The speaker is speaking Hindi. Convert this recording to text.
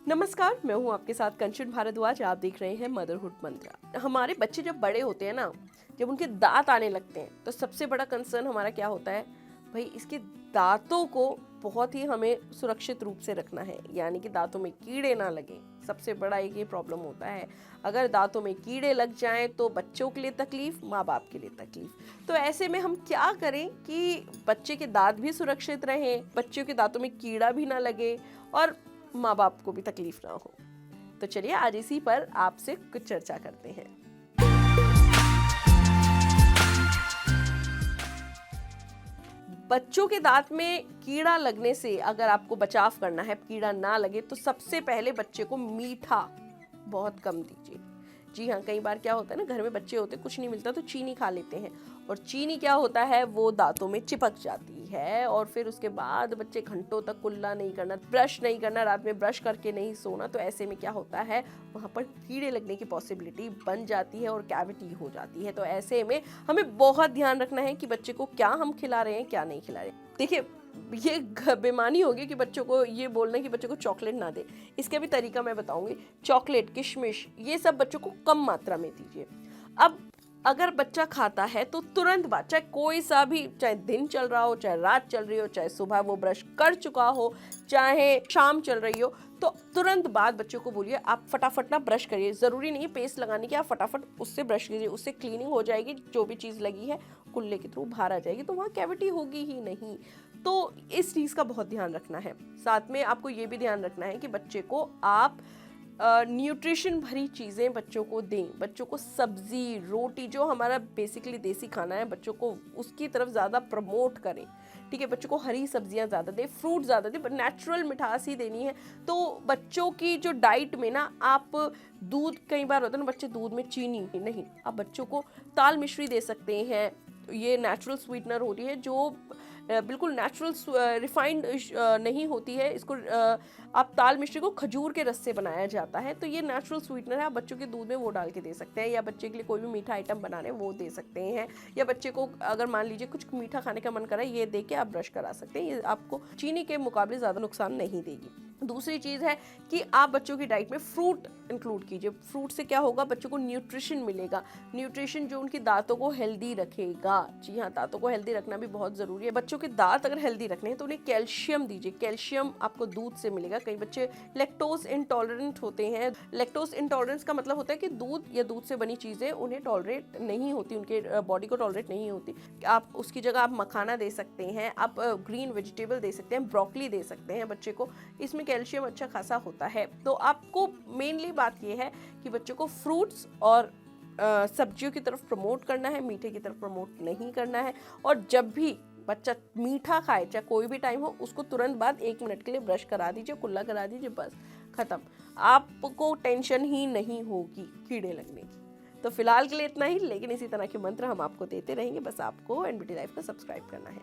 नमस्कार, मैं हूं आपके साथ कंचन भारद्वाज। आप देख रहे हैं मदरहुड मंत्रा। हमारे बच्चे जब बड़े होते हैं ना, जब उनके दांत आने लगते हैं तो सबसे बड़ा कंसर्न हमारा क्या होता है भाई, इसके दांतों को बहुत ही हमें सुरक्षित रूप से रखना है, यानी कि दांतों में कीड़े ना लगे। सबसे बड़ा एक ये प्रॉब्लम होता है। अगर दांतों में कीड़े लग जाएं तो बच्चों के लिए तकलीफ, माँ बाप के लिए तकलीफ। तो ऐसे में हम क्या करें कि बच्चे के दांत भी सुरक्षित रहें, बच्चों के दांतों में कीड़ा भी ना लगे और माँ बाप को भी तकलीफ ना हो। तो चलिए आज इसी पर आपसे कुछ चर्चा करते हैं। बच्चों के दांत में कीड़ा लगने से अगर आपको बचाव करना है, कीड़ा ना लगे, तो सबसे पहले बच्चे को मीठा बहुत कम दीजिए। जी हाँ, कई बार क्या होता है ना, घर में बच्चे होते कुछ नहीं मिलता तो चीनी खा लेते हैं, और चीनी क्या होता है, वो दांतों में चिपक जाती है और फिर उसके बाद बच्चे घंटों तक कुल्ला नहीं करना, ब्रश नहीं करना, रात में ब्रश करके नहीं सोना। तो ऐसे में क्या होता है, वहाँ पर कीड़े लगने की पॉसिबिलिटी बन जाती है और कैविटी हो जाती है। तो ऐसे में हमें बहुत ध्यान रखना है कि बच्चे को क्या हम खिला रहे हैं, क्या नहीं खिला रहे। देखिए, ये बेईमानी होगी कि बच्चों को ये बोलना कि बच्चों को चॉकलेट ना दे। इसका भी तरीका मैं बताऊंगी। चॉकलेट, किशमिश, ये सब बच्चों को कम मात्रा में दीजिए। अब अगर बच्चा खाता है तो तुरंत बाद, चाहे कोई सा भी, चाहे दिन चल रहा हो, चाहे रात चल रही हो, चाहे सुबह वो ब्रश कर चुका हो, चाहे शाम चल रही हो, तो तुरंत बाद बच्चों को बोलिए आप फटाफट ना ब्रश करिए। ज़रूरी नहीं है पेस्ट लगाने की, आप फटाफट उससे ब्रश कीजिए, उससे क्लीनिंग हो जाएगी। जो भी चीज़ लगी है कुल्ले के थ्रू बाहर आ जाएगी, तो वहाँ कैविटी होगी ही नहीं। तो इस चीज़ का बहुत ध्यान रखना है। साथ में आपको ये भी ध्यान रखना है कि बच्चे को आप न्यूट्रिशन भरी चीज़ें बच्चों को दें। बच्चों को सब्जी, रोटी, जो हमारा बेसिकली देसी खाना है, बच्चों को उसकी तरफ ज़्यादा प्रमोट करें। ठीक है, बच्चों को हरी सब्जियां ज़्यादा दें, फ्रूट ज़्यादा दें, नेचुरल मिठास ही देनी है। तो बच्चों की जो डाइट में ना, आप दूध, कई बार होता है ना बच्चे दूध में चीनी नहीं, आप बच्चों को ताल मिश्री दे सकते हैं। ये नेचुरल स्वीटनर होती है, जो बिल्कुल नेचुरल रिफाइंड नहीं होती है। इसको आप ताल मिश्री को खजूर के रस से बनाया जाता है, तो ये नेचुरल स्वीटनर है। आप बच्चों के दूध में वो डाल के दे सकते हैं, या बच्चे के लिए कोई भी मीठा आइटम बनाने वो दे सकते हैं, या बच्चे को अगर मान लीजिए कुछ मीठा खाने का मन कर रहा है, ये दे के आप ब्रश करा सकते हैं। ये आपको चीनी के मुकाबले ज़्यादा नुकसान नहीं देगी। दूसरी चीज़ है कि आप बच्चों की डाइट में फ्रूट इंक्लूड कीजिए। फ्रूट से क्या होगा, बच्चों को न्यूट्रिशन मिलेगा, न्यूट्रिशन जो उनकी दांतों को हेल्दी रखेगा। जी हाँ, दांतों को हेल्दी रखना भी बहुत ज़रूरी है। बच्चों के दांत अगर हेल्दी रखने हैं तो उन्हें कैल्शियम दीजिए। कैल्शियम आपको दूध से मिलेगा। कई बच्चे लैक्टोज इंटॉलरेंट होते हैं। लैक्टोज इंटॉलरेंस का मतलब होता है कि दूध या दूध से बनी चीज़ें उन्हें टॉलरेट नहीं होती, उनके बॉडी को टॉलरेट नहीं होती। आप उसकी जगह आप मखाना दे सकते हैं, आप ग्रीन वेजिटेबल दे सकते हैं, ब्रोकली दे सकते हैं बच्चे को। इसमें कैल्शियम अच्छा खासा होता है। तो आपको मेनली बात यह है कि बच्चों को फ्रूट्स और सब्जियों की तरफ प्रमोट करना है, मीठे की तरफ प्रमोट नहीं करना है। और जब भी बच्चा मीठा खाए, चाहे कोई भी टाइम हो, उसको तुरंत बाद 1 मिनट के लिए ब्रश करा दीजिए, कुल्ला करा दीजिए, बस खत्म। आपको टेंशन ही नहीं होगी कीड़े लगने की। तो फिलहाल के लिए इतना ही, लेकिन इसी तरह के मंत्र हम आपको देते रहेंगे। बस आपको एनबीटी लाइफ को सब्सक्राइब करना है।